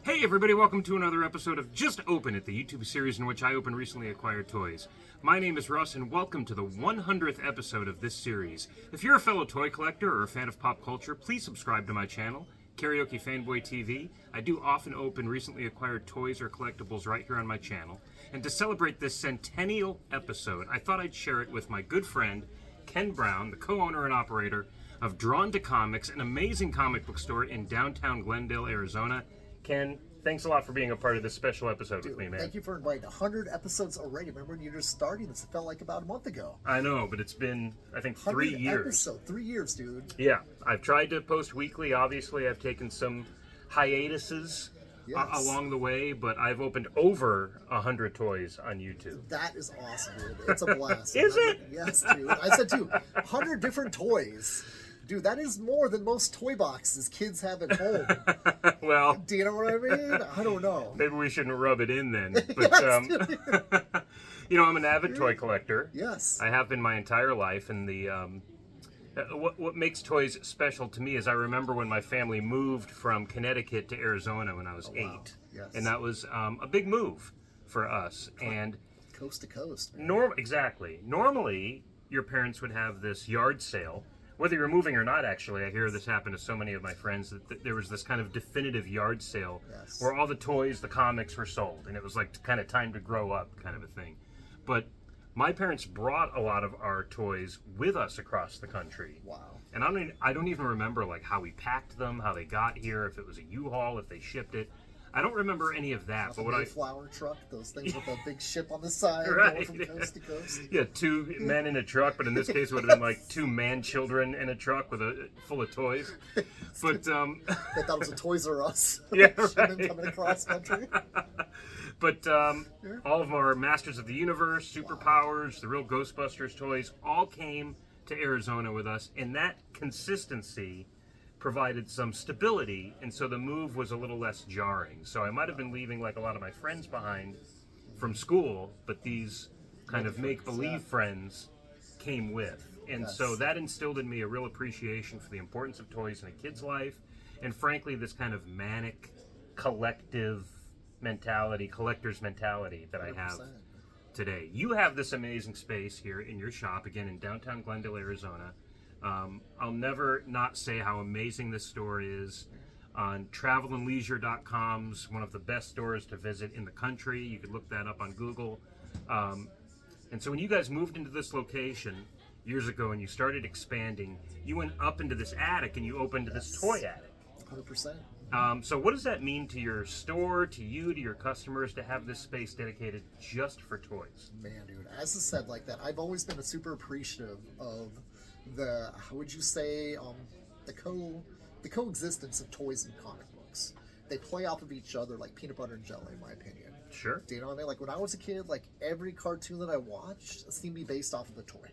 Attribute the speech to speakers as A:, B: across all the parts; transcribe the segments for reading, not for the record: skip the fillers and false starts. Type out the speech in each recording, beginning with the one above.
A: Hey everybody, welcome to another episode of Just Open It, the YouTube series in which I open recently acquired toys. My name is Russ and welcome to the 100th episode of this series. If you're a fellow toy collector or a fan of pop culture, please subscribe to my channel, Karaoke Fanboy TV. I do often open recently acquired toys or collectibles right here on my channel. And to celebrate this centennial episode, I thought I'd share it with my good friend, Ken Brown, the co-owner and operator of Drawn to Comics, an amazing comic book store in downtown Glendale, Arizona. Ken, thanks a lot for being a part of this special episode with me, man.
B: Thank you for inviting 100 episodes already. Remember when you were just starting this? It felt like about a month ago.
A: I know, but it's been, I think, 3 years.
B: 3 years, dude.
A: Yeah, I've tried to post weekly. Obviously, I've taken some hiatuses along the way, but I've opened over 100 toys on YouTube.
B: That is awesome, dude. It's a blast.
A: Is it?
B: Yes, dude. I said, too, 100 different toys. Dude, that is more than most toy boxes kids have at home.
A: Well,
B: do you know what I mean? I don't know.
A: Maybe we shouldn't rub it in then. But,
B: Yes,
A: you know, I'm an avid toy collector.
B: Yes.
A: I have been my entire life, and what makes toys special to me is I remember when my family moved from Connecticut to Arizona when I was 8.
B: Yes.
A: And that was a big move for us. And
B: coast to coast.
A: Exactly. Normally, your parents would have this yard sale. Whether you're moving or not, actually, I hear this happen to so many of my friends, that there was this kind of definitive yard sale where all the toys, the comics were sold, and it was like kind of time to grow up kind of a thing. But my parents brought a lot of our toys with us across the country.
B: Wow.
A: And I don't even remember like how we packed them, how they got here, if it was a U-Haul, if they shipped it. I don't remember any of that. But
B: what flower truck, those things with a big ship on the side,
A: right,
B: going from coast to coast.
A: Yeah, 2 men in a truck, but in this case it would have been like 2 man-children in a truck with full of toys. But
B: they thought it was a Toys R Us.
A: Yeah, right.
B: Coming across country.
A: But all of them are Masters of the Universe, Superpowers, the real Ghostbusters toys, all came to Arizona with us, and that consistency provided some stability, and so the move was a little less jarring. So I might have been leaving like a lot of my friends behind from school, but these kind of make-believe friends came with. And so that instilled in me a real appreciation for the importance of toys in a kid's life, and frankly, this kind of manic, collector's mentality that I have today. You have this amazing space here in your shop, again in downtown Glendale, Arizona. I'll never not say how amazing this store is. On travelandleisure.com's one of the best stores to visit in the country. You could look that up on Google. And so when you guys moved into this location years ago and you started expanding, you went up into this attic and you opened this toy attic.
B: 100%.
A: So what does that mean to your store, to you, to your customers, to have this space dedicated just for toys?
B: Man, dude, as I said like that, I've always been super appreciative of the, how would you say, the coexistence of toys and comic books. They play off of each other like peanut butter and jelly, in my opinion.
A: Sure.
B: Do you know what I mean? Like when I was a kid, like every cartoon that I watched seemed to be based off of a toy.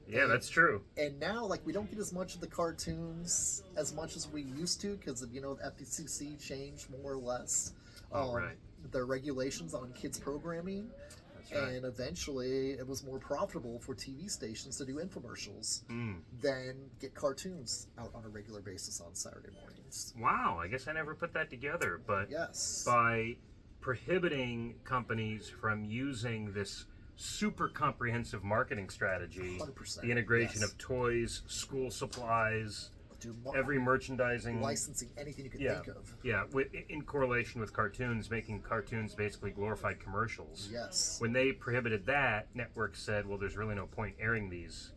A: Yeah, that's true.
B: And now, like, we don't get as much of the cartoons as much as we used to because of, the FCC changed more or less their regulations on kids programming. Right. And eventually, it was more profitable for TV stations to do infomercials than get cartoons out on a regular basis on Saturday mornings.
A: Wow, I guess I never put that together. But by prohibiting companies from using this super comprehensive marketing strategy,
B: 100%,
A: the integration of toys, school supplies, every merchandising,
B: licensing, anything you can think of.
A: Yeah, in correlation with cartoons, making cartoons basically glorified commercials.
B: Yes.
A: When they prohibited that, networks said, well, there's really no point airing these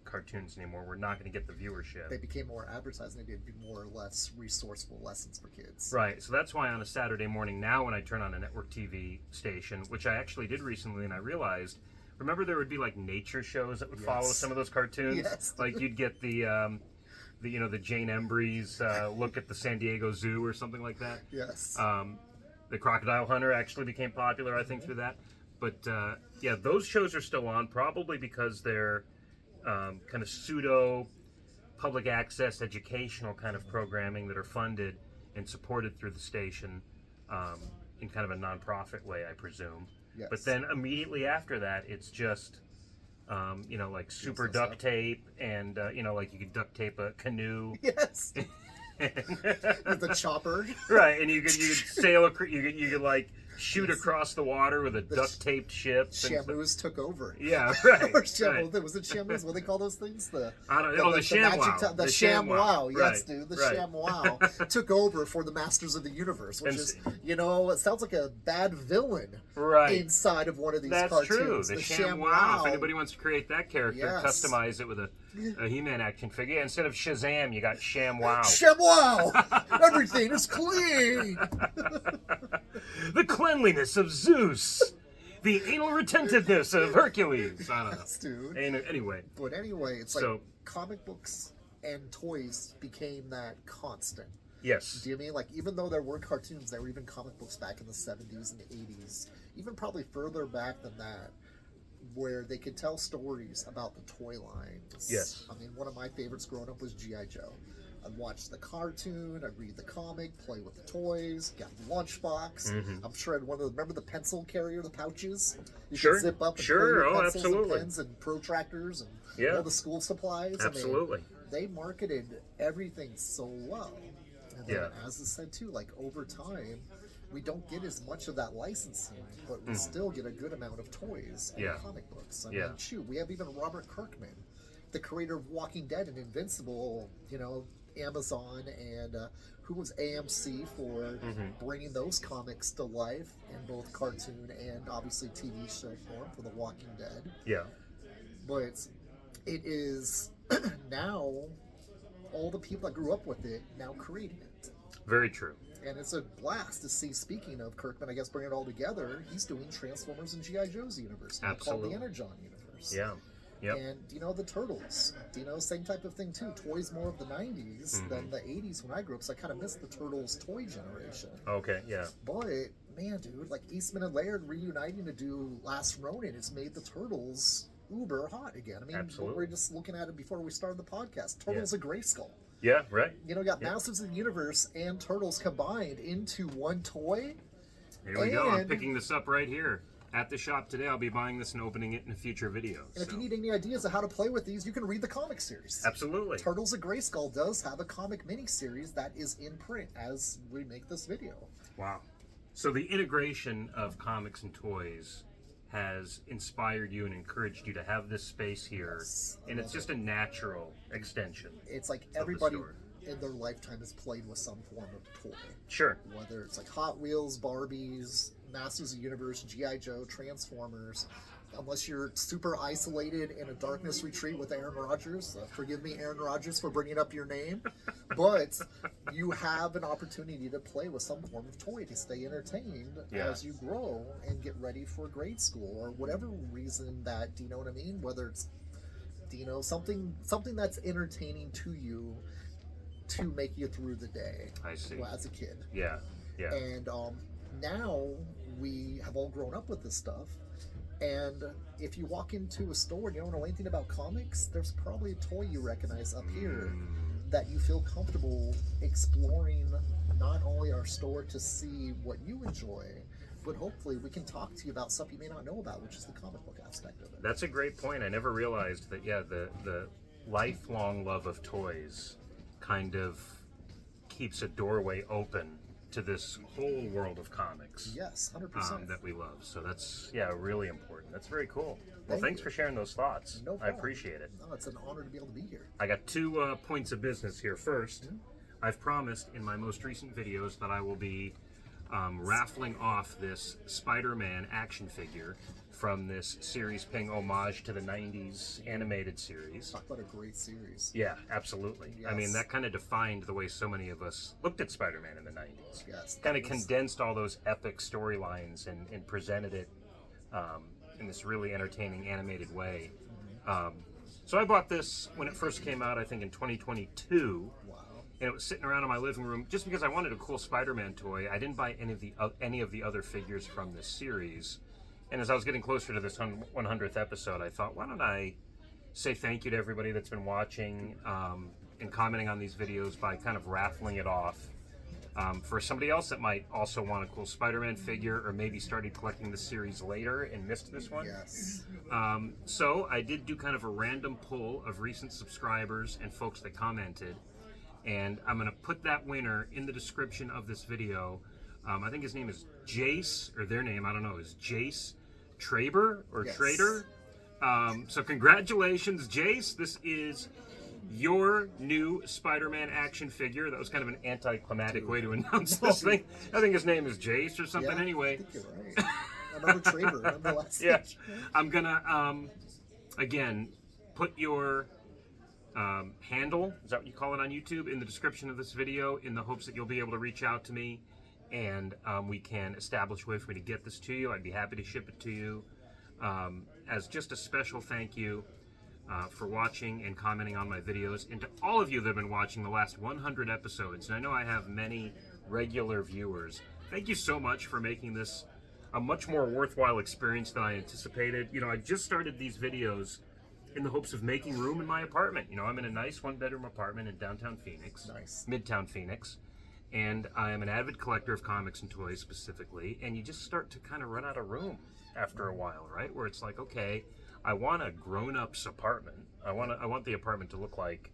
A: cartoons anymore. We're not going to get the viewership.
B: They became more advertising. They did more or less resourceful lessons for kids.
A: Right. So that's why on a Saturday morning now when I turn on a network TV station, which I actually did recently, and I realized, remember there would be like nature shows that would follow some of those cartoons?
B: Yes.
A: Like you'd get the Jane Embry's look at the San Diego Zoo or something like that.
B: Yes.
A: The Crocodile Hunter actually became popular, I think, through that. But those shows are still on, probably because they're kind of pseudo public access educational kind of programming that are funded and supported through the station in kind of a nonprofit way, I presume.
B: Yes.
A: But then immediately after that, it's just like super duct tape and like you could duct tape a canoe.
B: Yes. With the chopper.
A: Right, and you could sail, you could like shoot across the water with a duct taped ship.
B: Shamus took over.
A: Yeah, right.
B: Or
A: Right.
B: Was it Shamus? What do they call those things?
A: I don't know. The ShamWow.
B: The ShamWow. Yes,
A: Right.
B: dude. The
A: Right.
B: ShamWow took over for the Masters of the Universe, which is, it sounds like a bad villain inside of one of these cartoons.
A: That's true. The ShamWow. If anybody wants to create that character, customize it with a He-Man action figure. Instead of Shazam, you got ShamWow.
B: ShamWow! Everything is clean!
A: The cleanliness of Zeus. The anal retentiveness of Hercules. I don't know.
B: Yes, dude.
A: Anyway.
B: But anyway, it's like comic books and toys became that constant.
A: Yes.
B: Do you mean, like, even though there were cartoons, there were even comic books back in the 70s and 80s, even probably further back than that, where they could tell stories about the toy lines.
A: Yes.
B: I mean, one of my favorites growing up was G.I. Joe. I'd watch the cartoon, I'd read the comic, play with the toys, got the lunchbox.
A: Mm-hmm.
B: I'm sure I had remember the pencil carrier, the pouches? You
A: Sure.
B: could zip up and
A: Sure.
B: pull your
A: Oh,
B: pencils
A: absolutely.
B: and pens and protractors and all the school supplies.
A: Absolutely.
B: I mean, they marketed everything so well. And then, as I said too, like over time, we don't get as much of that licensing, but we still get a good amount of toys and comic books. I mean, shoot, we have even Robert Kirkman, the creator of Walking Dead and Invincible, Amazon, and who was AMC for bringing those comics to life in both cartoon and obviously TV show form for The Walking Dead.
A: Yeah.
B: But it is now all the people that grew up with it now creating it.
A: Very true.
B: And it's a blast to see, speaking of Kirkman, I guess bringing it all together, he's doing Transformers and G.I. Joe's universe.
A: Absolutely.
B: Called the Energon universe.
A: Yeah. Yep.
B: And, the Turtles, same type of thing too. Toys more of the 90s than the 80s when I grew up, so I kind of missed the Turtles toy generation.
A: Okay, yeah.
B: But, man, dude, like Eastman and Laird reuniting to do Last Ronin, it's made the Turtles uber hot again. I mean, we were just looking at it before we started the podcast. Turtles of Grayskull.
A: Yeah, right.
B: Got Masters of the Universe and Turtles combined into one toy.
A: Here we go. I'm picking this up right here at the shop today. I'll be buying this and opening it in a future video.
B: And if you need any ideas of how to play with these, you can read the comic series.
A: Absolutely.
B: Turtles of Grayskull does have a comic mini-series that is in print as we make this video.
A: Wow. So the integration of comics and toys has inspired you and encouraged you to have this space here, and it's just a natural extension.
B: It's like everybody in their lifetime has played with some form of toy.
A: Sure.
B: Whether it's like Hot Wheels, Barbies, Masters of the Universe, G.I. Joe, Transformers. Unless you're super isolated in a darkness retreat with Aaron Rodgers. Forgive me, Aaron Rodgers, for bringing up your name. But you have an opportunity to play with some form of toy to stay entertained as you grow and get ready for grade school or whatever reason that, do you know what I mean? Whether it's, something that's entertaining to you to make you through the day.
A: I see.
B: As a kid.
A: Yeah, yeah.
B: And now we have all grown up with this stuff. And if you walk into a store and you don't know anything about comics, there's probably a toy you recognize up here that you feel comfortable exploring not only our store to see what you enjoy, but hopefully we can talk to you about stuff you may not know about, which is the comic book aspect of it.
A: That's a great point. I never realized that, the lifelong love of toys kind of keeps a doorway open to this whole world of comics.
B: Yes, 100%.
A: That we love. So that's, really important. That's very cool. Well, thanks
B: you.
A: for sharing those thoughts.
B: No problem.
A: I appreciate it.
B: No, it's an honor to be able to be here.
A: I got 2 points of business here. First, I've promised in my most recent videos that I will be raffling off this Spider-Man action figure from this series paying homage to the 90s animated series.
B: Talk about a great series.
A: Yeah, absolutely.
B: Yes.
A: I mean, that kind of defined the way so many of us looked at Spider-Man in the 90s.
B: Yes.
A: Kind of condensed all those epic storylines and presented it in this really entertaining animated way. So I bought this when it first came out, I think in 2022.
B: Wow.
A: And it was sitting around in my living room just because I wanted a cool Spider-Man toy. I didn't buy any of the other figures from this series. And as I was getting closer to this 100th episode, I thought, why don't I say thank you to everybody that's been watching and commenting on these videos by kind of raffling it off for somebody else that might also want a cool Spider-Man figure or maybe started collecting the series later and missed this one.
B: Yes.
A: So I did do kind of a random pull of recent subscribers and folks that commented. And I'm going to put that winner in the description of this video. I think his name is Jace, or their name, I don't know, is Jace Traber or
B: Yes.
A: Trader. So congratulations, Jace. This is your new Spider-Man action figure. That was kind of an anticlimactic way to announce this thing. I think his name is Jace or something.
B: Yeah,
A: anyway.
B: I think you're right. Another Traber. Remember last
A: Yeah.
B: stage?
A: I'm going to, again, put your handle, is that what you call it on YouTube, in the description of this video in the hopes that you'll be able to reach out to me and we can establish a way for me to get this to you. I'd be happy to ship it to you as just a special thank you for watching and commenting on my videos, and to all of you that have been watching the last 100 episodes. And I know I have many regular viewers. Thank you so much for making this a much more worthwhile experience than I anticipated. You know, I just started these videos in the hopes of making room in my apartment. You know, I'm in a nice one-bedroom apartment in downtown Phoenix, Midtown Phoenix, and I am an avid collector of comics and toys specifically, and you just start to kind of run out of room after a while, right? Where it's like, okay, I want a grown-up's apartment. I want the apartment to look like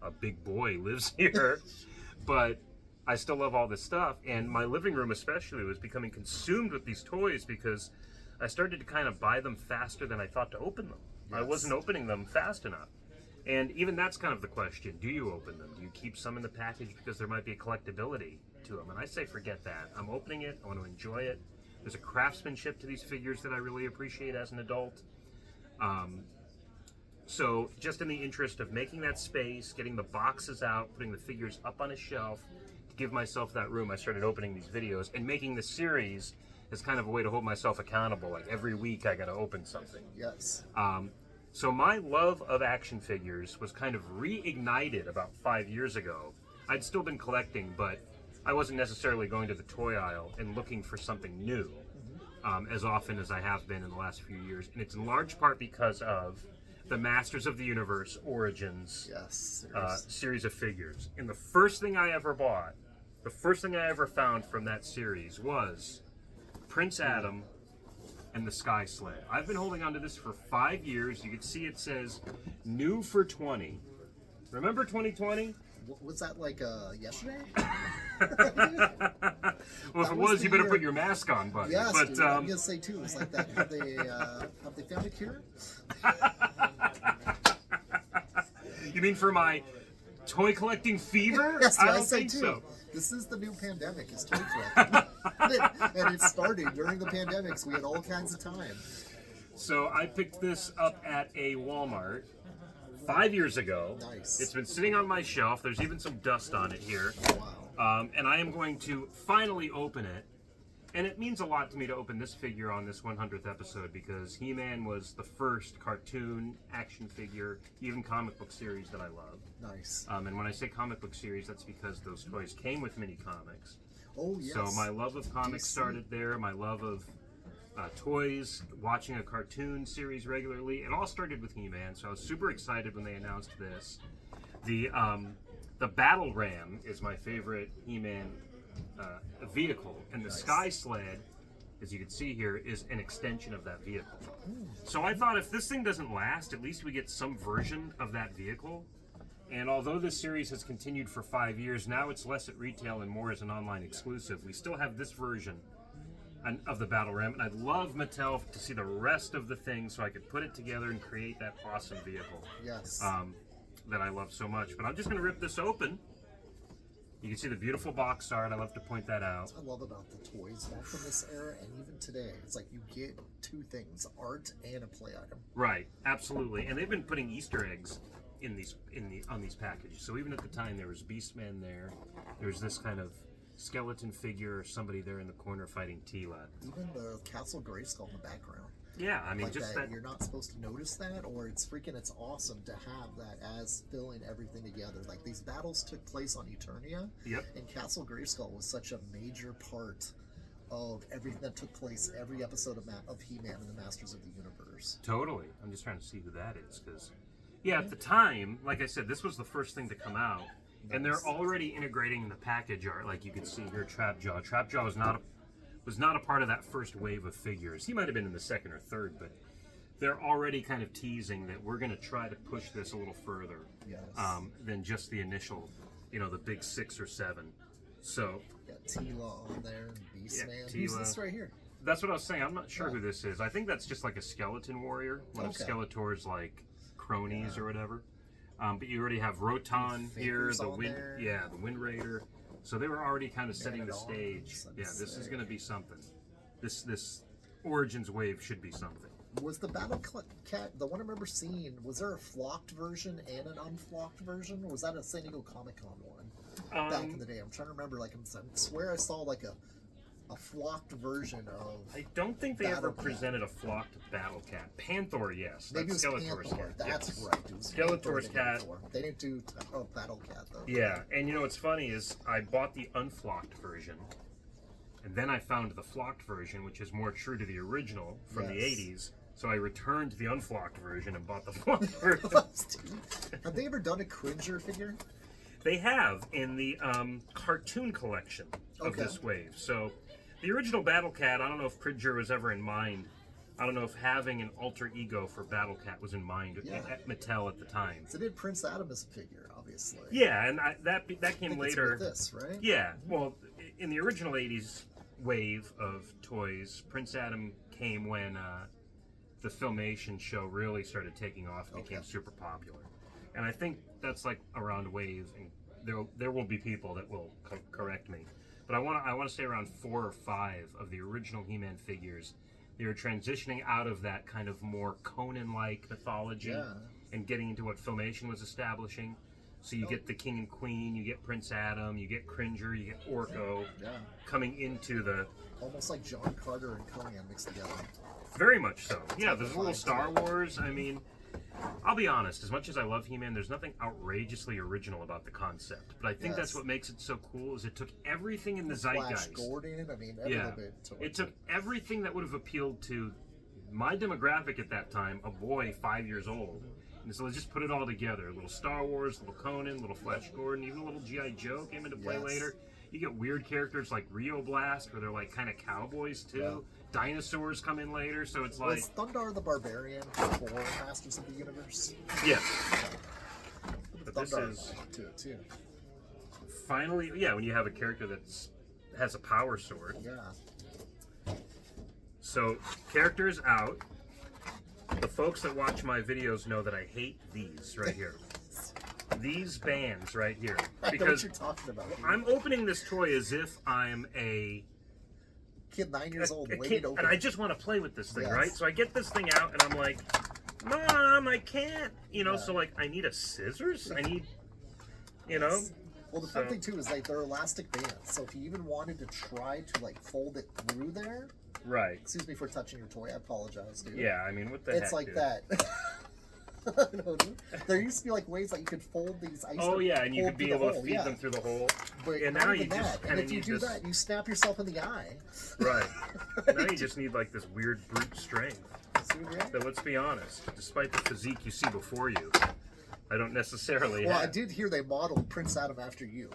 A: a big boy lives here, but I still love all this stuff, and my living room especially was becoming consumed with these toys because I started to kind of buy them faster than I thought to open them. Yes. I wasn't opening them fast enough. And even that's kind of the question. Do you open them? Do you keep some in the package because there might be a collectability to them? And I say forget that. I'm opening it. I want to enjoy it. There's a craftsmanship to these figures that I really appreciate as an adult. So just in the interest of making that space, getting the boxes out, putting the figures up on a shelf, to give myself that room, I started opening these videos and making the series as kind of a way to hold myself accountable. Like every week I got to open something.
B: Yes.
A: So my love of action figures was kind of reignited about 5 years ago. I'd still been collecting, but I wasn't necessarily going to the toy aisle and looking for something new as often as I have been in the last few years. And it's in large part because of the Masters of the Universe Origins series of figures. And the first thing I ever bought, the first thing I ever found from that series was Prince Adam and the Sky Sled. I've been holding on to this for 5 years. You can see it says new for 20. Remember 2020?
B: Was that like yesterday?
A: Well, if it was, you better put your mask on, buddy.
B: Yes,
A: but
B: dude, I'm gonna say too. It's like that. Have they found a cure?
A: You mean for my toy collecting fever?
B: Yes,
A: I don't think
B: too.
A: so.
B: This is the new pandemic, is toy collecting. And it started during the pandemic, so we had all kinds of time.
A: So I picked this up at a Walmart 5 years ago.
B: Nice.
A: It's been sitting on my shelf. There's even some dust on it here.
B: Wow.
A: And I am going to finally open it. And it means a lot to me to open this figure on this 100th episode because He-Man was the first cartoon action figure, even comic book series that I love.
B: Nice.
A: And when I say comic book series, that's because those toys came with mini comics.
B: Oh, yes.
A: So my love of comics started there. My love of toys, watching a cartoon series regularly. It all started with He-Man, so I was super excited when they announced this. The Battle Ram is my favorite He-Man vehicle, and the Sky Sled, as you can see here, is an extension of that vehicle. So I thought if this thing doesn't last, at least we get some version of that vehicle. And although this series has continued for 5 years, now it's less at retail and more as an online exclusive. We still have this version of the Battle Ram, and I'd love Mattel to see the rest of the thing so I could put it together and create that awesome vehicle.
B: Yes.
A: That I love so much. But I'm just going to rip this open. You can see the beautiful box art. I love to point that out.
B: What I love about the toys back from this era and even today, it's like you get two things, art and a play item.
A: Right, absolutely. And they've been putting Easter eggs on these packages. So even at the time there was Beastman there. There's this kind of skeleton figure or somebody there in the corner fighting Tila.
B: Even the Castle Grayskull in the background.
A: Yeah, I mean,
B: like
A: just
B: that you're not supposed to notice that, or it's awesome to have that as filling everything together. Like these battles took place on Eternia, and Castle Grayskull was such a major part of everything that took place every episode of He-Man and the Masters of the Universe.
A: Totally. I'm just trying to see who that is, because at the time, like I said, this was the first thing to come out, and they're already integrating the package art. Like you can see here, Trapjaw. Trapjaw was not a part of that first wave of figures. He might have been in the second or third, but they're already kind of teasing that we're going to try to push this a little further than just the initial you know, the big 6 or 7. So
B: Got Tila on there, Beast
A: Yeah,
B: Man.
A: Tila.
B: Who's this right here?
A: that's what I was saying. I'm not sure
B: Yeah.
A: who this is. I think that's just like a skeleton warrior, one of
B: Okay.
A: Skeletor's like cronies or whatever. But you already have Rotan here,
B: Fakers
A: the
B: on
A: Wind,
B: there.
A: yeah, the Wind Raider. So they were already kind of setting the
B: at
A: stage.
B: Arms,
A: Yeah,
B: let's
A: this is
B: see.
A: going to be something. This Origins wave should be something.
B: Was the Battle Cat the one I remember seeing? Was there a flocked version and an unflocked version? Or was that a San Diego Comic Con one back in the day? I'm trying to remember. Like, I swear I saw like a flocked version of.
A: I don't think they ever
B: Battle Cat.
A: presented a flocked Battle Cat. Panther, yes.
B: Maybe it was
A: That's Skeletor's
B: Panther.
A: cat.
B: That's
A: yes.
B: right. It was
A: Skeletor's
B: Panther
A: cat.
B: before. They didn't do Battle Cat though.
A: Yeah, and you know what's funny is I bought the unflocked version, and then I found the flocked version, which is more true to the original from the
B: Yes.
A: 80s. So I returned the unflocked version and bought the flocked version.
B: Have they ever done a Cringer figure?
A: They have in the cartoon collection of
B: Okay.
A: this wave. So the original Battle Cat, I don't know if Pridger was ever in mind. I don't know if having an alter ego for Battle Cat was in mind
B: Yeah.
A: at Mattel at the time.
B: So did Prince Adam as a figure, obviously.
A: Yeah, and that
B: I
A: came
B: think
A: later.
B: It's with this, right?
A: Yeah, well, in the original 80s wave of toys, Prince Adam came when the Filmation show really started taking off and became
B: Okay.
A: super popular. And I think that's like around wave, and there will be people that will correct me. But I want to say around 4 or 5 of the original He-Man figures, they were transitioning out of that kind of more Conan-like mythology
B: Yeah.
A: and getting into what Filmation was establishing. So you get the King and Queen, you get Prince Adam, you get Cringer, you get Orko
B: Yeah.
A: coming into the...
B: Almost like John Carter and Conan mixed together.
A: Very much so. Yeah, there's a little Star Wars. I mean, I'll be honest, as much as I love He-Man, there's nothing outrageously original about the concept. But I think that's
B: Yes.
A: what makes it so cool, is it took everything in the
B: Flash
A: zeitgeist.
B: Gordon, I mean, every
A: Yeah,
B: little bit. To
A: it took everything that would have appealed to my demographic at that time, a boy 5 years old. And so let's just put it all together. A little Star Wars, a little Conan, a little Flash Gordon, even a little G.I. Joe came into play
B: Yes.
A: later. You get weird characters like Rio Blast, where they're like kind of cowboys too.
B: Yeah.
A: Dinosaurs come in later, so it's like...
B: Was Thundar the Barbarian before Masters of the Universe?
A: Yeah. But this
B: Thundar
A: is
B: to it too.
A: finally, yeah, when you have a character that's has a power sword.
B: Yeah.
A: So, characters out. The folks that watch my videos know that I hate these right here. These bands right here.
B: I know what
A: Because
B: you're talking about.
A: I'm opening this toy as if I'm a
B: Kid 9 years old, waiting
A: kid,
B: to open.
A: and I just want to play with this thing,
B: Yes.
A: right? So I get this thing out, and I'm like, Mom, I can't. You know,
B: Yeah.
A: so like, I need a scissors. I need, you know.
B: Well, the fun
A: So-
B: thing too is like they're elastic bands, so if you even wanted to try to like fold it through there,
A: Right.
B: excuse me for touching your toy, I apologize, dude.
A: Yeah, I mean, what the heck,
B: It's like
A: dude?
B: that. No, dude. There used to be like ways that you could fold these. I used
A: Oh
B: to
A: yeah, and you
B: fold
A: could be
B: through the
A: able to
B: hole,
A: feed
B: yeah.
A: them through the hole.
B: But
A: And
B: not
A: now
B: even
A: you just
B: that.
A: kind
B: And
A: of
B: if you
A: need
B: do
A: this.
B: that, you snap yourself in the eye.
A: Right. Now you just need like this weird brute strength.
B: See what I mean?
A: But let's be honest, despite the physique you see before you, I don't necessarily
B: Well, I
A: have.
B: did hear they modeled Prince Adam after you.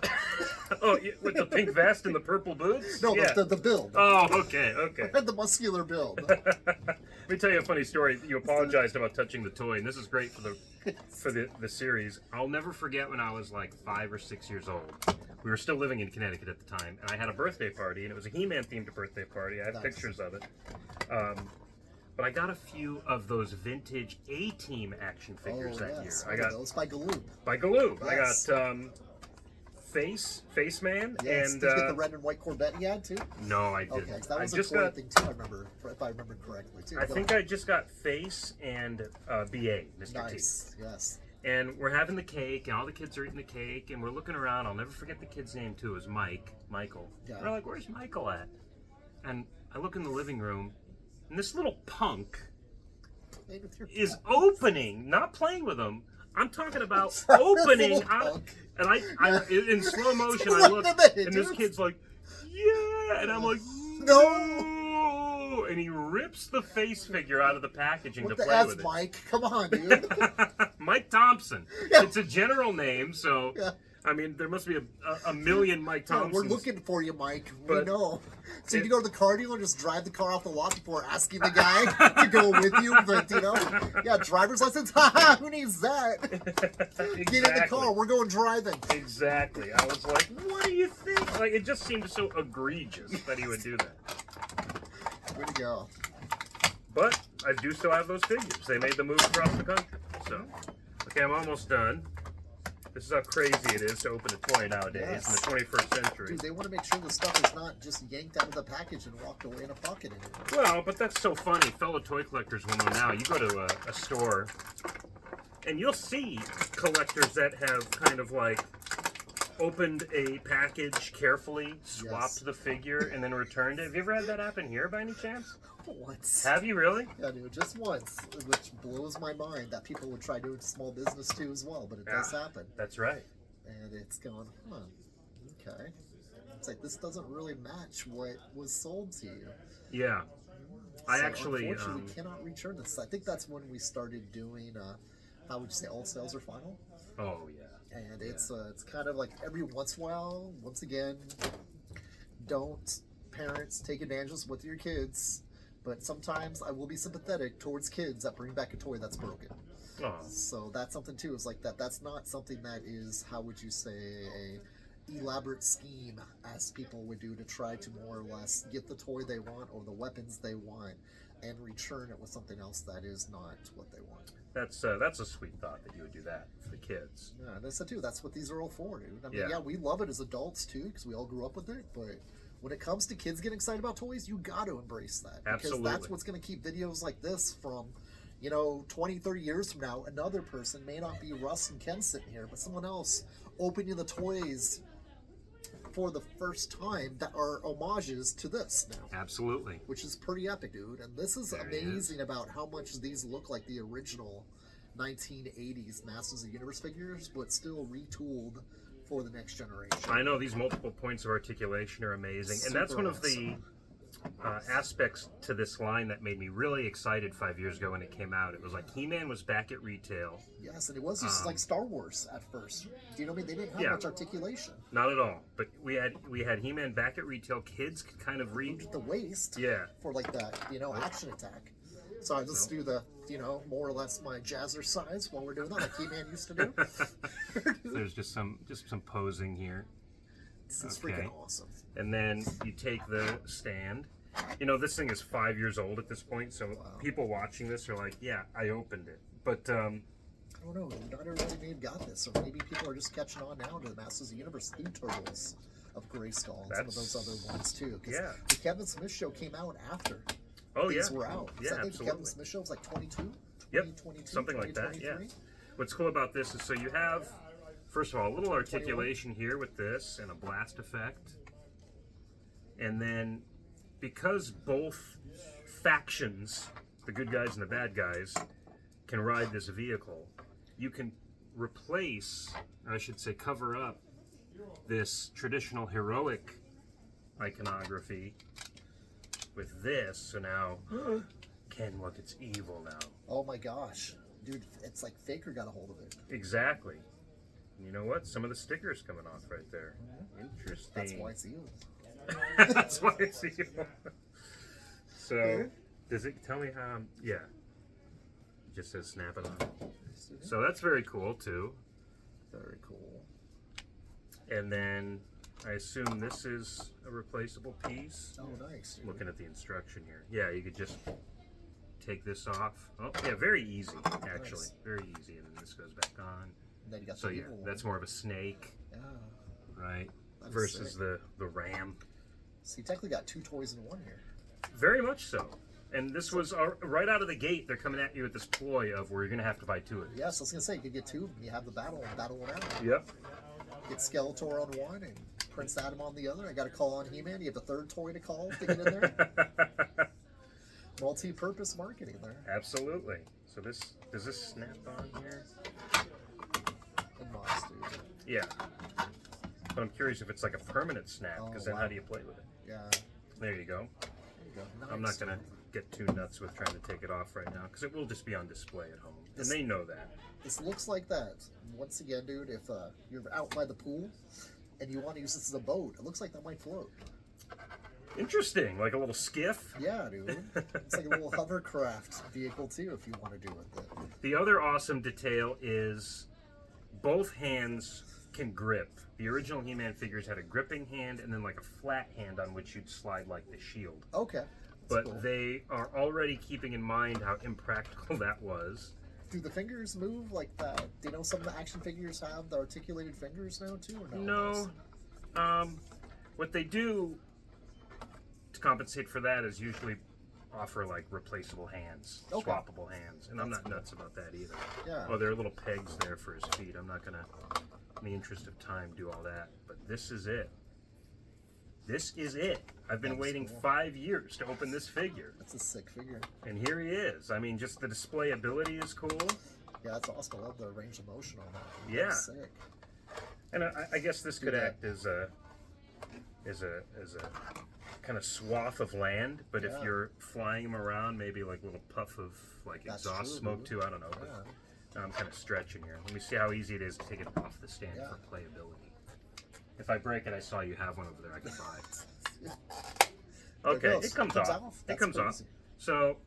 A: Oh, yeah, with the pink vest and the purple boots?
B: No,
A: Yeah.
B: the build.
A: Oh, okay, okay.
B: The muscular build.
A: Let me tell you a funny story. You apologized about touching the toy, and this is great for the series. I'll never forget when I was like 5 or 6 years old. We were still living in Connecticut at the time, and I had a birthday party, and it was a He-Man themed birthday party. I have
B: Nice.
A: pictures of it. But I got a few of those vintage A-Team action figures that year.
B: yes.
A: I got
B: those by Galoob.
A: by Galoob.
B: Yes.
A: I got Face Man,
B: Yes.
A: and
B: Did you get the red and white Corvette you had too?
A: no, I didn't.
B: Okay, that
A: I
B: was a
A: just
B: toy
A: got.
B: thing too. I remember, if I remember correctly too.
A: I
B: Go
A: think
B: on.
A: I just got Face and BA, Mr.
B: Nice. Yes.
A: T. And we're having the cake, and all the kids are eating the cake, and we're looking around. I'll never forget the kid's name too. It was Michael.
B: Yeah.
A: We're like, "Where's Michael at?" And I look in the living room, and this little punk
B: Played with your
A: is
B: pet.
A: opening, not playing with him. I'm talking about
B: This
A: opening,
B: little
A: out,
B: punk.
A: and I in slow motion, I
B: What
A: look,
B: did they
A: and this
B: do?
A: kid's like, "Yeah," and I'm like,
B: No.
A: and he rips the face figure out of the packaging
B: What
A: to
B: the
A: play
B: F,
A: with it.
B: Mike? Come on, dude.
A: Mike Thompson.
B: Yeah.
A: It's a general name, so
B: Yeah.
A: I mean, there must be a million Mike
B: Yeah,
A: Thompsons.
B: we're looking for you, Mike. We
A: But
B: know. So you go to the car dealer, just drive the car off the lot before asking the guy to go with you. But, yeah, driver's license? Haha, who needs that?
A: Exactly.
B: Get in the car. We're going driving.
A: Exactly. I was like, what do you think? Like, it just seemed so egregious that he would do that.
B: Way to go.
A: But I do still have those figures. They made the move across the country. So, okay, I'm almost done. This is how crazy it is to open a toy nowadays in the 21st century.
B: Dude, they want to make sure the stuff is not just yanked out of the package and walked away in a pocket anymore.
A: Well, but that's so funny. Fellow toy collectors will know now. You go to a store, and you'll see collectors that have kind of like opened a package carefully, swapped the figure, and then returned it. Have you ever had that happen here by any chance?
B: Once.
A: Have you really?
B: Yeah, dude, just once, which blows my mind that people would try doing small business too as well, but it does happen.
A: That's right.
B: And it's going, okay. It's like, this doesn't really match what was sold to you.
A: Yeah. I actually...
B: Unfortunately, cannot return this. I think that's when we started doing, how would you say, all sales are final?
A: Oh, yeah.
B: And it's kind of like every once in a while, once again, don't parents take advantages with your kids. But sometimes I will be sympathetic towards kids that bring back a toy that's broken.
A: Oh.
B: So that's something too. It's like that. That's not something that is, how would you say, a elaborate scheme as people would do to try to more or less get the toy they want or the weapons they want and return it with something else that is not what they want.
A: That's a sweet thought that you would do that for the kids.
B: Yeah, and I said too. That's what these are all for, dude. I mean, yeah, we love it as adults too because we all grew up with it, but when it comes to kids getting excited about toys, you got to embrace that. Because
A: Absolutely.
B: that's what's going to keep videos like this from, 20, 30 years from now. Another person may not be Russ and Ken sitting here, but someone else opening the toys for the first time that are homages to this now.
A: Absolutely.
B: Which is pretty epic, dude. And this is amazing about how much these look like the original 1980s Masters of the Universe figures, but still retooled for the next generation.
A: I know these multiple points of articulation are amazing, and that's one of the aspects to this line that made me really excited 5 years ago when it came out. It was like He-Man was back at retail.
B: Yes, and it was just like Star Wars at first. Do you know what I mean? They didn't have much articulation.
A: Not at all. But we had He-Man back at retail. Kids could kind of read
B: the waist.
A: Yeah.
B: For like that, action attack. So I just do the, more or less my jazzercise while we're doing that, like He-Man used to do.
A: There's just some posing here.
B: This is freaking awesome.
A: And then you take the stand. This thing is 5 years old at this point, so people watching this are like, yeah, I opened it. But,
B: I don't know, not everybody may have got this, or maybe people are just catching on now to the Masters of the Universe Food Turtles of Grayskull and some of those other ones, too. Because the Kevin Smith show came out after these were out.
A: Yeah,
B: I think
A: absolutely.
B: the Kevin Smith show was like 22?
A: Yep, something like that, yeah. What's cool about this is, so you have, first of all, a little articulation here with this and a blast effect. And then, because both factions, the good guys and the bad guys, can ride this vehicle, you can replace, or I should say cover up, this traditional heroic iconography with this. So now, Ken, look, it's evil now.
B: Oh my gosh. Dude, it's like Faker got a hold of it.
A: Exactly. And you know what? Some of the stickers coming off right there. Interesting.
B: That's why it's evil.
A: That's why it's evil. So, does it tell me how? Yeah. It just says snap it on. So that's very cool too.
B: Very cool.
A: And then I assume this is a replaceable piece.
B: Oh, nice. Dude.
A: Looking at the instruction here. Yeah, you could just take this off. Oh, yeah, very easy, actually. Nice. Very easy. And then this goes back on.
B: And then you got
A: so, yeah, that's more of a snake.
B: Yeah.
A: Right? Versus the ram.
B: So you technically got two toys in one here.
A: Very much so. And this was right out of the gate. They're coming at you with this ploy of where you're going to have to buy two of these.
B: Yes, I was going to say, you could get two. You have the battle one out.
A: Yep.
B: Get Skeletor on one and Prince Adam on the other. I got to call on He-Man. You have the third toy to call to get in there. Multi-purpose marketing there.
A: Absolutely. So does this snap on here?
B: It must, dude.
A: Yeah. But I'm curious if it's like a permanent snap, because then how do you play with it?
B: Yeah.
A: There you go.
B: There you go. Nice.
A: I'm not gonna get too nuts with trying to take it off right now because it will just be on display at home, and they know that.
B: This looks like that. Once again, dude, if you're out by the pool and you want to use this as a boat, it looks like that might float.
A: Interesting, like a little skiff.
B: Yeah, dude. It's like a little hovercraft vehicle too, if you want to do with it.
A: The other awesome detail is both hands can grip. The original He-Man figures had a gripping hand and then like a flat hand on which you'd slide like the shield.
B: Okay.
A: But
B: cool.
A: they are already keeping in mind how impractical that was.
B: Do the fingers move like that? Do you know some of the action figures have the articulated fingers now too, or no?
A: No. What they do to compensate for that is usually offer like replaceable hands, swappable hands, and I'm not nuts about that either.
B: Yeah.
A: Oh, there are little pegs there for his feet. I'm not gonna, in the interest of time, do all that. But this is it. This is it. I've been waiting 5 years to open this figure.
B: That's a sick figure.
A: And here he is. I mean, just the display ability is cool.
B: Yeah, that's awesome. I love the range of motion on that.
A: Yeah.
B: That's sick.
A: And I guess this could act as a kind of swath of land, but if you're flying him around, maybe like a little puff of like exhaust smoke too. I don't know. But I'm kind of stretching here. Let me see how easy it is to take it off the stand for playability. If I break it, I saw you have one over there I can buy. Okay, it comes off. It comes off. So,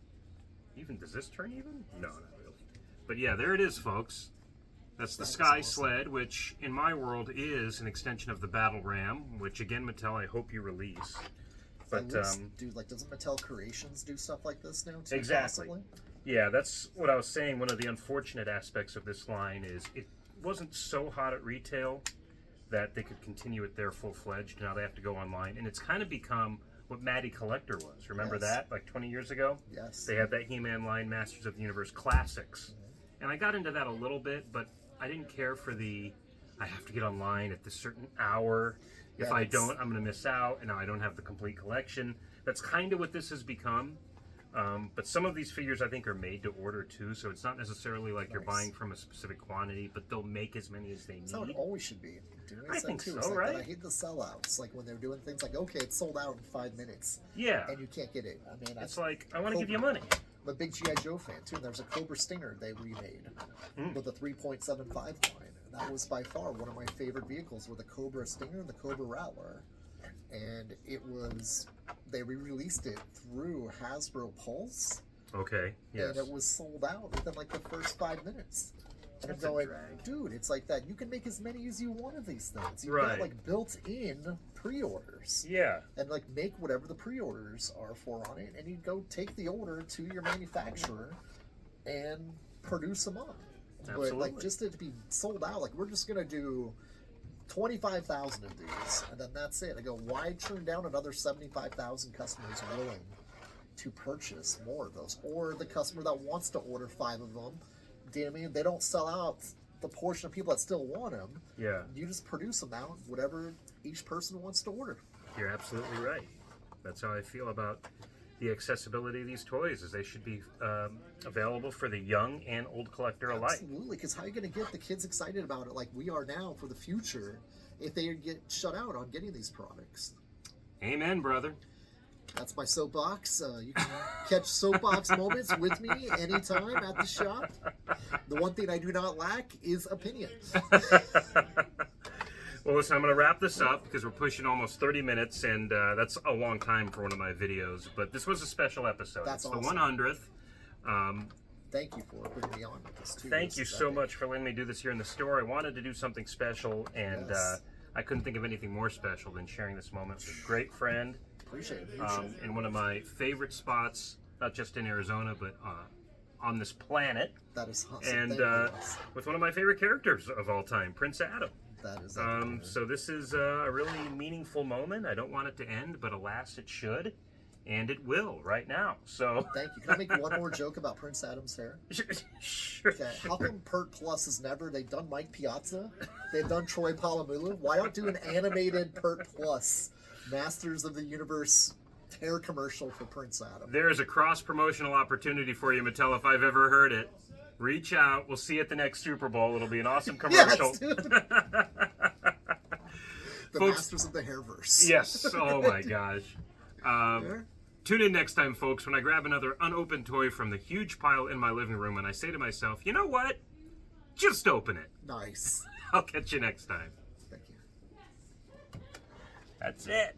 A: does this turn even? No, not really. But yeah, there it is, folks. That's the Sky Sled, which in my world is an extension of the Battle Ram, which again, Mattel, I hope you release. But
B: dude, like, doesn't Mattel Creations do stuff like this now too?
A: Exactly.
B: Possibly?
A: Yeah, that's what I was saying. One of the unfortunate aspects of this line is it wasn't so hot at retail that they could continue it there full-fledged. Now they have to go online, and it's kind of become what Matty Collector was. Remember that, like 20 years ago?
B: Yes.
A: They had that He-Man line, Masters of the Universe Classics. And I got into that a little bit, but I didn't care for I have to get online at this certain hour. If I don't, I'm going to miss out, and now I don't have the complete collection. That's kind of what this has become. But some of these figures, I think, are made to order, too, so it's not necessarily like you're buying from a specific quantity, but they'll make as many as they need.
B: That's how it always should be.
A: I think so,
B: like
A: right?
B: I hate the sellouts, like when they're doing things like, okay, it's sold out in 5 minutes.
A: Yeah.
B: And you can't get it. I mean,
A: it's like, I want to give you money.
B: I'm a big G.I. Joe fan, too, and there's a Cobra Stinger they remade with a 3.75 line. And that was by far one of my favorite vehicles with the Cobra Stinger and the Cobra Rattler. And they re-released it through Hasbro Pulse.
A: Okay, yes.
B: And it was sold out within like the first 5 minutes. And I'm going, dude, it's like that. You can make as many as you want of these things. You've got like built-in pre-orders.
A: Yeah.
B: And like make whatever the pre-orders are for on it, and you go take the order to your manufacturer and produce them up.
A: Absolutely.
B: But like just to be sold out, like we're just gonna do 25,000 of these, and then that's it. I go, why turn down another 75,000 customers willing to purchase more of those, or the customer that wants to order 5 of them? Do you know what I mean? They don't sell out the portion of people that still want them.
A: Yeah.
B: You just produce them out, whatever each person wants to order.
A: You're absolutely right. That's how I feel about the accessibility of these toys, is they should be available for the young and old collector alike.
B: Absolutely, because how are you going to get the kids excited about it like we are now for the future if they get shut out on getting these products?
A: Amen, brother.
B: That's my soapbox. You can catch soapbox moments with me anytime at the shop. The one thing I do not lack is opinion.
A: Well, listen, I'm going to wrap this up because we're pushing almost 30 minutes, and that's a long time for one of my videos. But this was a special episode.
B: That's
A: it's
B: awesome.
A: The 100th.
B: Thank you for bringing me on with this, too.
A: Thank you so much for letting me do this here in the store. I wanted to do something special, and I couldn't think of anything more special than sharing this moment with a great friend.
B: Appreciate it.
A: In one of my favorite spots, not just in Arizona, but on this planet.
B: That is awesome.
A: And with one of my favorite characters of all time, Prince Adam.
B: That is
A: so this is a really meaningful moment. I don't want it to end, but alas, it should. And it will right now. So
B: thank you. Can I make one more joke about Prince Adam's hair?
A: Sure.
B: Okay. How come Pert Plus has never? They've done Mike Piazza. They've done Troy Polamalu. Why don't do an animated Pert Plus Masters of the Universe hair commercial for Prince Adam?
A: There is a cross-promotional opportunity for you, Mattel, if I've ever heard it. Reach out. We'll see you at the next Super Bowl. It'll be an awesome commercial.
B: Yes, dude. The
A: Folks,
B: Masters of the Hairverse.
A: Yes. Oh, my gosh. Tune in next time, folks, when I grab another unopened toy from the huge pile in my living room and I say to myself, you know what? Just open it.
B: Nice.
A: I'll catch you next time.
B: Thank you.
A: That's it.